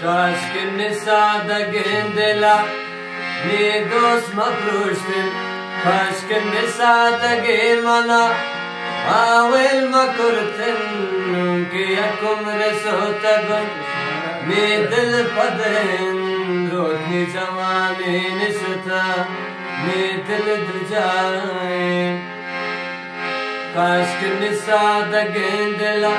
काश के निसादा गेंदेला ने दोस्त मप्रोस्tin काश के निसादा गे मना आवेल मकुरतिन के यकुम रसोतगुन ने दिल पदेन रोनी जवानी निसता ने दिल दुजाए काश के निसादा गेंदेला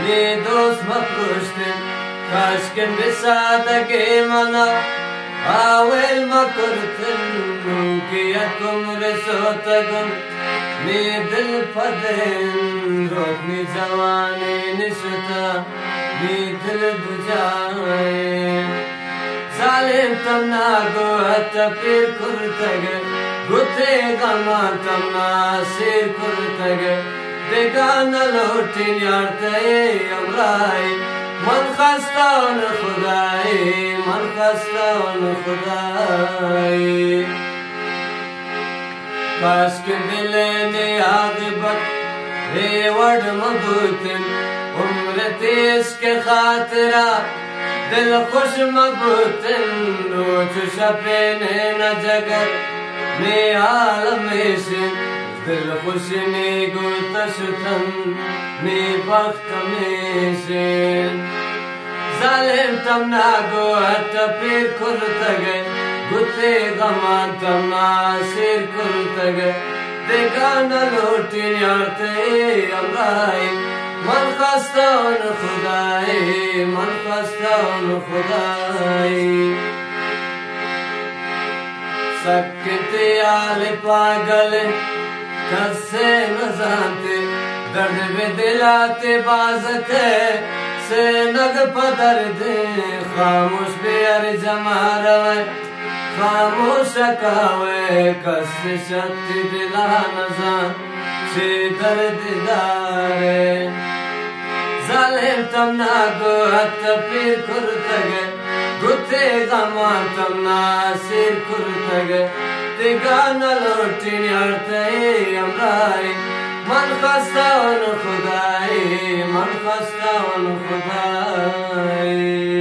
ने दोस्त मप्रोस्tin काश के निसादा गे मना आवेल मकुरतिन के यकुम रसोतगुन ने दिल पदेन रोनी जवानी निसता ने दिल दुजाए जालिम तमना गो तपीर कुर्तगे गुते गमा तमना सिर कुर्तगे बेगाना लोटिन यारते अमराई मन खस्तान खुदाई मन खस्तान खुदाई काश के दिल ने आगिबत हे वड मबूतिन उम्र तेज के खातिरा दिल खुश मबूतिन रोज शपेने न जगर ने आलम से दिल खुश ने गुतशतन ने वक्त में से जालिम तमना गो तपीर कुर्तगे गुते गमा तमना सिर कुर्तगे बेगाना लोटिन यारते अमराई मन खस्तान खुदाई मन खस्तान खुदाई सकते आले पागल कसे न जानते दर्द में दिलाते बाज़ते से नग पदर दे खामोश बेर जमा रवे खामोश कावे कस शक्ति दिला नजान से दर्द दारे जालिम तमना गो तपीर कुर्तगे गुते गमा तमना सिर कुर्तगे बेगाना लोटिन यारते अमराई मन खस्तान खुदाई मन खस्तान खुदाई